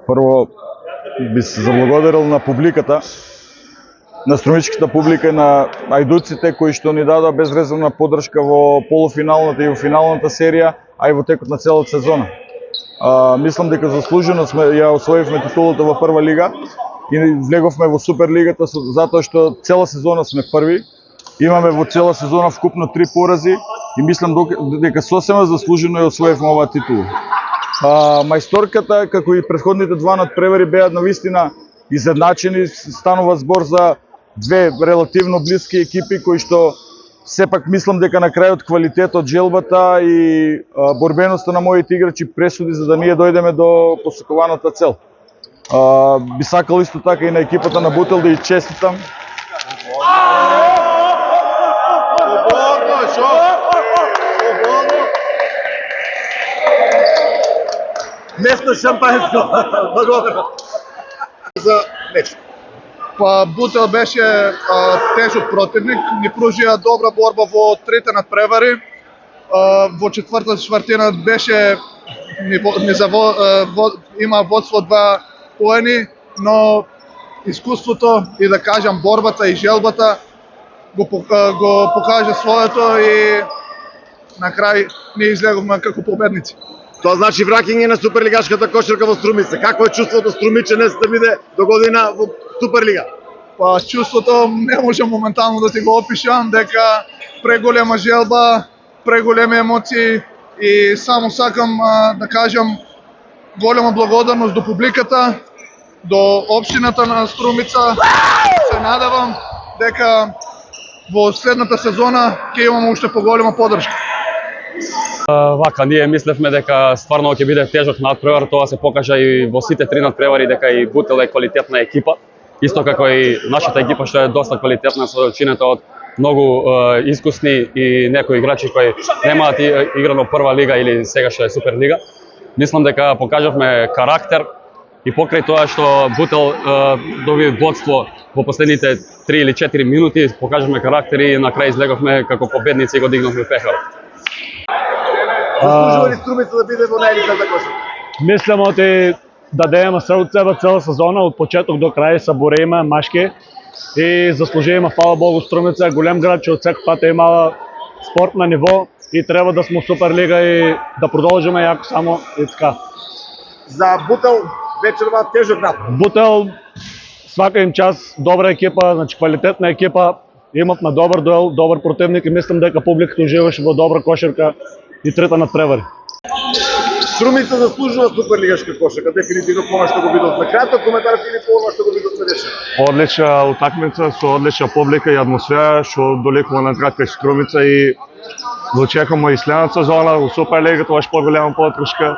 Прво би се заблагодарил на публиката, на струмичката публика и на ајдуците кои што ни дадоа безрезервна поддршка во полуфиналната и во финалната серија, а и во текот на целата сезона. Мислам дека заслужено ја освоивме титулата во прва лига и влеговме во Суперлигата затоа што цела сезона сме први. Имаме во цела сезона вкупно 3 порази и мислам дека сосема заслужено ја освоивме оваа титула. Мајсторката, како и претходните два надпревари, беа навистина изедначени. Станува збор за две релативно блиски екипи кои што сепак мислам дека на крајот квалитетот, желбата и борбеноста на моите играчи пресуди за да ние дојдеме до посакуваната цел. Би сакал исто така и на екипата на Бутел да ја честитам. Место шампанско. Благодарам. За меч. Бутел беше тежок противник, ни пружија добра борба во трите надпревари. Во четвртата четвртина беше има водство 2 поени, но искуството и да кажам борбата и желбата го покажа своето и на крај ние излеговме како победници. Тоа значи враќање на суперлигашката кошарка во Струмица. Како е чувството Струмичанец да биде до година во Суперлига? Чувството не можам моментално да ти го опишам, дека преголема желба, преголеми емоции и само сакам да кажам голема благодарност до публиката, до општината на Струмица. Се надевам дека во следната сезона ќе имаме уште поголема поддршка. Вака, ние мислевме дека стварно ќе биде тежок надпревар, тоа се покажа и во сите 3 надпревари дека и Бутел е квалитетна екипа. Исто како и нашата екипа што е доста квалитетна со чинета од многу искусни и некои играчи кои немаат играно прва лига или сега што е Суперлига. Мислам дека покажавме карактер и покрај тоа што Бутел доби водство во последните 3 или 4 минути, покажавме карактер и на крај излеговме како победници и го дигнавме пехарот. Заслужува ли Струмица да биде во најелитната кошарка? Мислам оти да дадеме се од себе цела сезона, од почеток до крај се бореме машки и заслужиме, фала Богу, Струмица е голем град, че од секој пат имала спорт на ниво и треба да сме в Суперлига и да продолжиме јако само и така. За Бутел вечерва тежок напад. Бутел свака им час, добра екипа, значи квалитетна екипа, имавме добар дуел, добар противник и мислам дека публиката уживаше во добра кошарка и трета надпревари. Струмица заслужува суперлигашка кошарка, дефинитивно по што го видов на крајот, коментарот или по што го видов на вечер. Одлична утакмица со одлична публика и атмосфера што долекува на град кај Струмица и го чекаме и следната сезона во Суперлигата, ош поголема поддршка.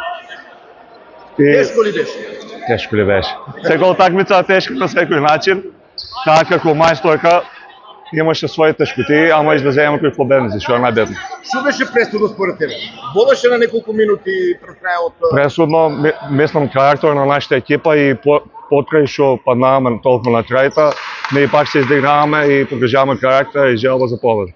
Тешко ли беше? Тешко ли беше? Секоја утакмица е тешка на секој начин. Така како мајсторка имаше своји тешкоти, ама излеземе кои победници, што е најбитно. Што беше пресудно според тебе? Водеше на неколку минути пред крајот. Пресудно, мислам, карактер на нашата екипа и поткрај што паднаваме толку на крајта, ние пак се издиграваме и покажаваме карактер и желба за победа.